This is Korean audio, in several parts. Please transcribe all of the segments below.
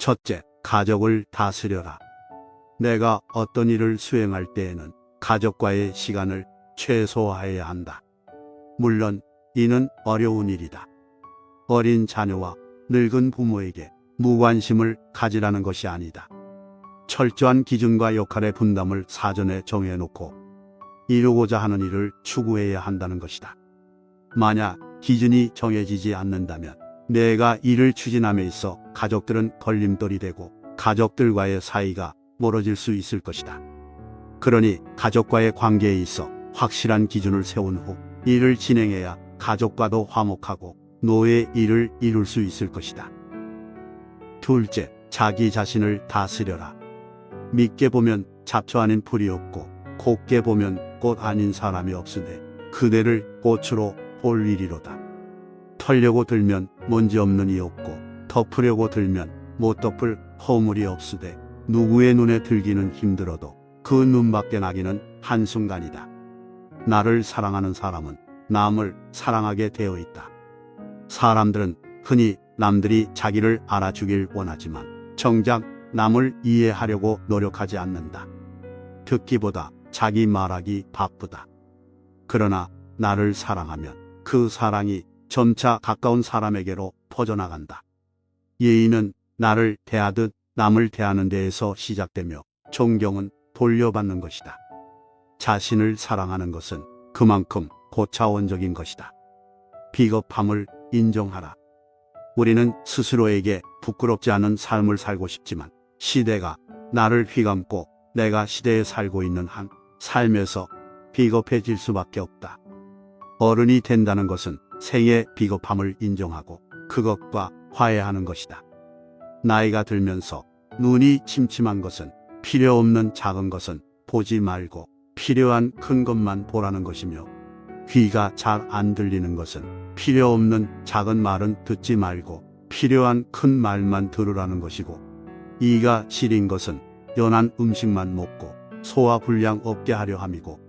첫째, 가족을 다스려라. 내가 어떤 일을 수행할 때에는 가족과의 시간을 최소화해야 한다. 물론 이는 어려운 일이다. 어린 자녀와 늙은 부모에게 무관심을 가지라는 것이 아니다. 철저한 기준과 역할의 분담을 사전에 정해놓고 이루고자 하는 일을 추구해야 한다는 것이다. 만약 기준이 정해지지 않는다면 내가 일을 추진함에 있어 가족들은 걸림돌이 되고 가족들과의 사이가 멀어질 수 있을 것이다. 그러니 가족과의 관계에 있어 확실한 기준을 세운 후 일을 진행해야 가족과도 화목하고 노의 일을 이룰 수 있을 것이다. 둘째, 자기 자신을 다스려라. 밉게 보면 잡초 아닌 풀이 없고 곱게 보면 꽃 아닌 사람이 없으되 그대를 꽃으로 볼 일이로다. 털려고 들면 먼지 없는 이 없고 덮으려고 들면 못 덮을 허물이 없으되 누구의 눈에 들기는 힘들어도 그 눈밖에 나기는 한순간이다. 나를 사랑하는 사람은 남을 사랑하게 되어 있다. 사람들은 흔히 남들이 자기를 알아주길 원하지만 정작 남을 이해하려고 노력하지 않는다. 듣기보다 자기 말하기 바쁘다. 그러나 나를 사랑하면 그 사랑이 점차 가까운 사람에게로 퍼져나간다. 예의는 나를 대하듯 남을 대하는 데에서 시작되며 존경은 돌려받는 것이다. 자신을 사랑하는 것은 그만큼 고차원적인 것이다. 비겁함을 인정하라. 우리는 스스로에게 부끄럽지 않은 삶을 살고 싶지만 시대가 나를 휘감고 내가 시대에 살고 있는 한 삶에서 비겁해질 수밖에 없다. 어른이 된다는 것은 생의 비겁함을 인정하고 그것과 화해하는 것이다. 나이가 들면서 눈이 침침한 것은 필요 없는 작은 것은 보지 말고 필요한 큰 것만 보라는 것이며 귀가 잘 안 들리는 것은 필요 없는 작은 말은 듣지 말고 필요한 큰 말만 들으라는 것이고 이가 시린 것은 연한 음식만 먹고 소화불량 없게 하려 함이고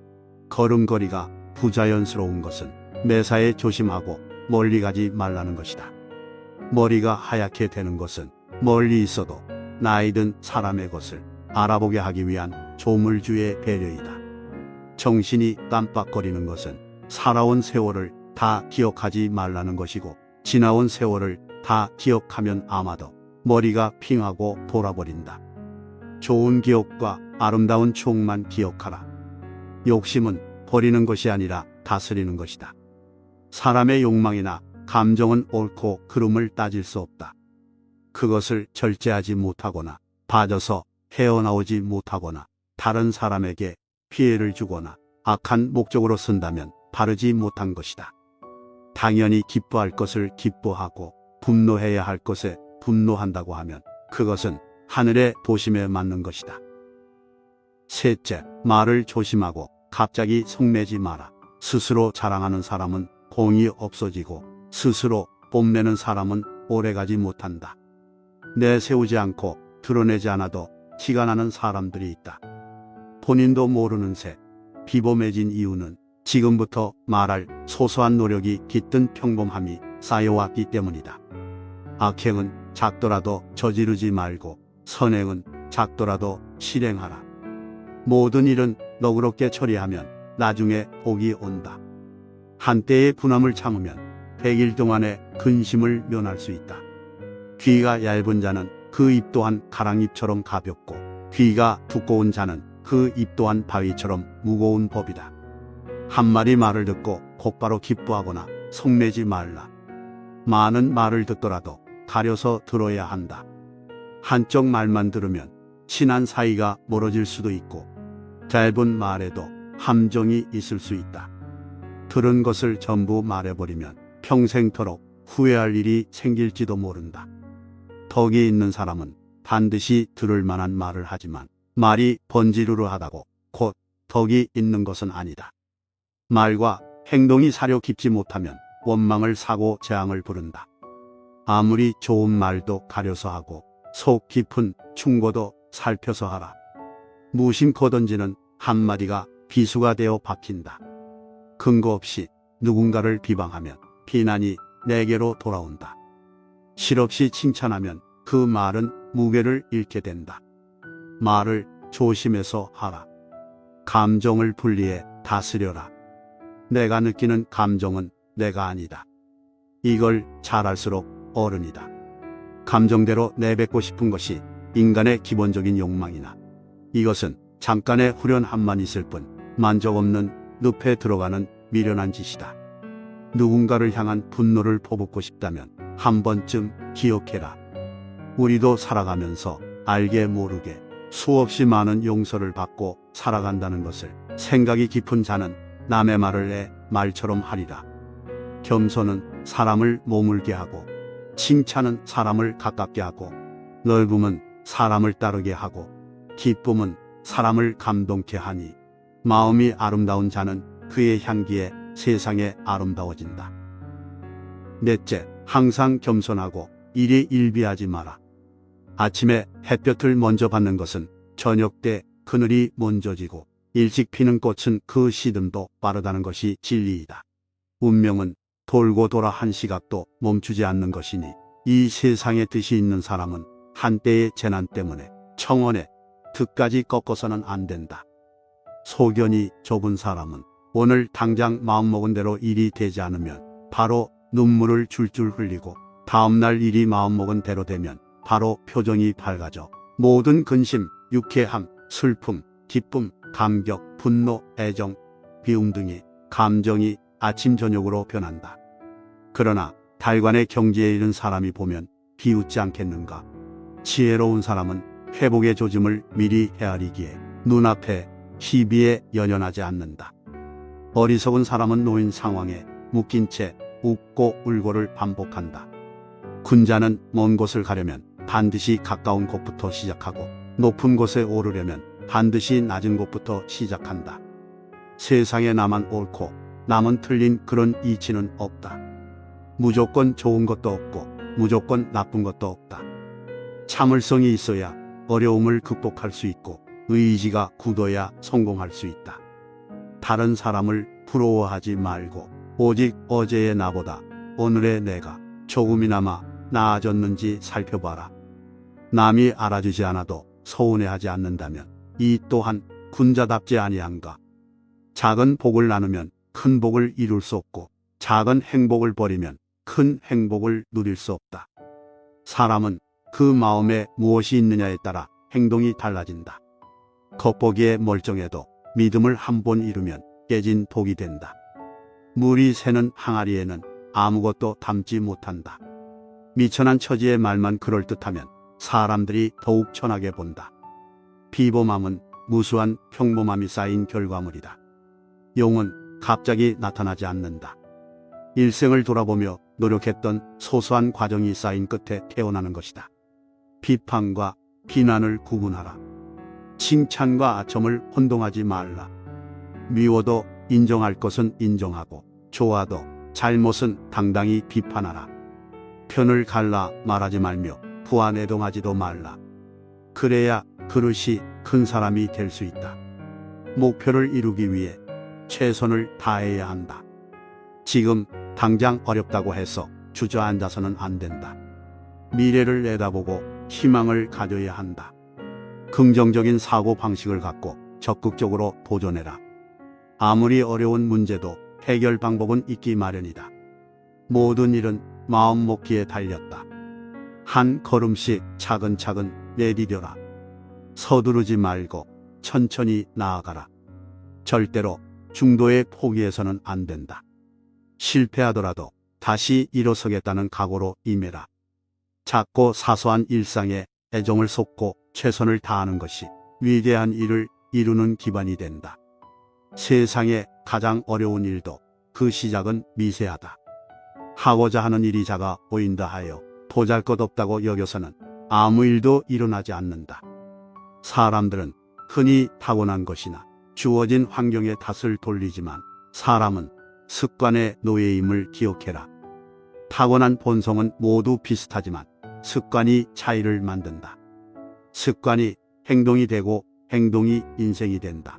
걸음걸이가 부자연스러운 것은 매사에 조심하고 멀리 가지 말라는 것이다. 머리가 하얗게 되는 것은 멀리 있어도 나이 든 사람의 것을 알아보게 하기 위한 조물주의 배려이다. 정신이 깜빡거리는 것은 살아온 세월을 다 기억하지 말라는 것이고 지나온 세월을 다 기억하면 아마도 머리가 핑하고 돌아버린다. 좋은 기억과 아름다운 추억만 기억하라. 욕심은 버리는 것이 아니라 다스리는 것이다. 사람의 욕망이나 감정은 옳고 그름을 따질 수 없다. 그것을 절제하지 못하거나 빠져서 헤어나오지 못하거나 다른 사람에게 피해를 주거나 악한 목적으로 쓴다면 바르지 못한 것이다. 당연히 기뻐할 것을 기뻐하고 분노해야 할 것에 분노한다고 하면 그것은 하늘의 도심에 맞는 것이다. 셋째, 말을 조심하고 갑자기 성내지 마라. 스스로 자랑하는 사람은 공이 없어지고 스스로 뽐내는 사람은 오래가지 못한다. 내세우지 않고 드러내지 않아도 티가 나는 사람들이 있다. 본인도 모르는 새 비범해진 이유는 지금부터 말할 소소한 노력이 깃든 평범함이 쌓여왔기 때문이다. 악행은 작더라도 저지르지 말고 선행은 작더라도 실행하라. 모든 일은 너그럽게 처리하면 나중에 복이 온다. 한때의 분함을 참으면 100일 동안의 근심을 면할 수 있다. 귀가 얇은 자는 그 입 또한 가랑잎처럼 가볍고 귀가 두꺼운 자는 그 입 또한 바위처럼 무거운 법이다. 한 마디 말을 듣고 곧바로 기뻐하거나 성내지 말라. 많은 말을 듣더라도 가려서 들어야 한다. 한쪽 말만 들으면 친한 사이가 멀어질 수도 있고 짧은 말에도 함정이 있을 수 있다. 들은 것을 전부 말해버리면 평생토록 후회할 일이 생길지도 모른다. 덕이 있는 사람은 반드시 들을 만한 말을 하지만 말이 번지르르하다고 곧 덕이 있는 것은 아니다. 말과 행동이 사려 깊지 못하면 원망을 사고 재앙을 부른다. 아무리 좋은 말도 가려서 하고 속 깊은 충고도 살펴서 하라. 무심코 던지는 한마디가 비수가 되어 박힌다. 근거 없이 누군가를 비방하면 비난이 내게로 돌아온다. 실없이 칭찬하면 그 말은 무게를 잃게 된다. 말을 조심해서 하라. 감정을 분리해 다스려라. 내가 느끼는 감정은 내가 아니다. 이걸 잘할수록 어른이다. 감정대로 내뱉고 싶은 것이 인간의 기본적인 욕망이나 이것은 잠깐의 후련함만 있을 뿐 만족 없는 늪에 들어가는 미련한 짓이다. 누군가를 향한 분노를 퍼붓고 싶다면 한 번쯤 기억해라. 우리도 살아가면서 알게 모르게 수없이 많은 용서를 받고 살아간다는 것을. 생각이 깊은 자는 남의 말을 내 말처럼 하리라. 겸손은 사람을 머물게 하고 칭찬은 사람을 가깝게 하고 넓음은 사람을 따르게 하고 기쁨은 사람을 감동케 하니 마음이 아름다운 자는 그의 향기에 세상에 아름다워진다. 넷째, 항상 겸손하고 일에 일비하지 마라. 아침에 햇볕을 먼저 받는 것은 저녁 때 그늘이 먼저 지고 일찍 피는 꽃은 그 시듬도 빠르다는 것이 진리이다. 운명은 돌고 돌아 한 시각도 멈추지 않는 것이니 이 세상에 뜻이 있는 사람은 한때의 재난 때문에 청원에 득까지 꺾어서는 안 된다. 소견이 좁은 사람은 오늘 당장 마음먹은 대로 일이 되지 않으면 바로 눈물을 줄줄 흘리고 다음날 일이 마음먹은 대로 되면 바로 표정이 밝아져 모든 근심, 유쾌함, 슬픔, 기쁨, 감격, 분노, 애정, 비움 등의 감정이 아침 저녁으로 변한다. 그러나 달관의 경지에 이른 사람이 보면 비웃지 않겠는가? 지혜로운 사람은 회복의 조짐을 미리 헤아리기에 눈앞에 희비에 연연하지 않는다. 어리석은 사람은 놓인 상황에 묶인 채 웃고 울고를 반복한다. 군자는 먼 곳을 가려면 반드시 가까운 곳부터 시작하고 높은 곳에 오르려면 반드시 낮은 곳부터 시작한다. 세상에 나만 옳고 남은 틀린 그런 이치는 없다. 무조건 좋은 것도 없고 무조건 나쁜 것도 없다. 참을성이 있어야 어려움을 극복할 수 있고 의지가 굳어야 성공할 수 있다. 다른 사람을 부러워하지 말고 오직 어제의 나보다 오늘의 내가 조금이나마 나아졌는지 살펴봐라. 남이 알아주지 않아도 서운해하지 않는다면 이 또한 군자답지 아니한가. 작은 복을 나누면 큰 복을 이룰 수 없고 작은 행복을 버리면 큰 행복을 누릴 수 없다. 사람은 그 마음에 무엇이 있느냐에 따라 행동이 달라진다. 겉보기에 멀쩡해도 믿음을 한 번 잃으면 깨진 독이 된다. 물이 새는 항아리에는 아무것도 담지 못한다. 미천한 처지의 말만 그럴듯하면 사람들이 더욱 천하게 본다. 비범함은 무수한 평범함이 쌓인 결과물이다. 용은 갑자기 나타나지 않는다. 일생을 돌아보며 노력했던 소소한 과정이 쌓인 끝에 태어나는 것이다. 비판과 비난을 구분하라. 칭찬과 아첨을 혼동하지 말라. 미워도 인정할 것은 인정하고 좋아도 잘못은 당당히 비판하라. 편을 갈라 말하지 말며 부안해동하지도 말라. 그래야 그릇이 큰 사람이 될 수 있다. 목표를 이루기 위해 최선을 다해야 한다. 지금 당장 어렵다고 해서 주저앉아서는 안 된다. 미래를 내다보고 희망을 가져야 한다. 긍정적인 사고 방식을 갖고 적극적으로 도전해라. 아무리 어려운 문제도 해결 방법은 있기 마련이다. 모든 일은 마음 먹기에 달렸다. 한 걸음씩 차근차근 내디뎌라. 서두르지 말고 천천히 나아가라. 절대로 중도에 포기해서는 안 된다. 실패하더라도 다시 일어서겠다는 각오로 임해라. 작고 사소한 일상에 애정을 쏟고 최선을 다하는 것이 위대한 일을 이루는 기반이 된다. 세상에 가장 어려운 일도 그 시작은 미세하다. 하고자 하는 일이 작아 보인다 하여 보잘것없다고 여겨서는 아무 일도 일어나지 않는다. 사람들은 흔히 타고난 것이나 주어진 환경에 탓을 돌리지만 사람은 습관의 노예임을 기억해라. 타고난 본성은 모두 비슷하지만 습관이 차이를 만든다. 습관이 행동이 되고 행동이 인생이 된다.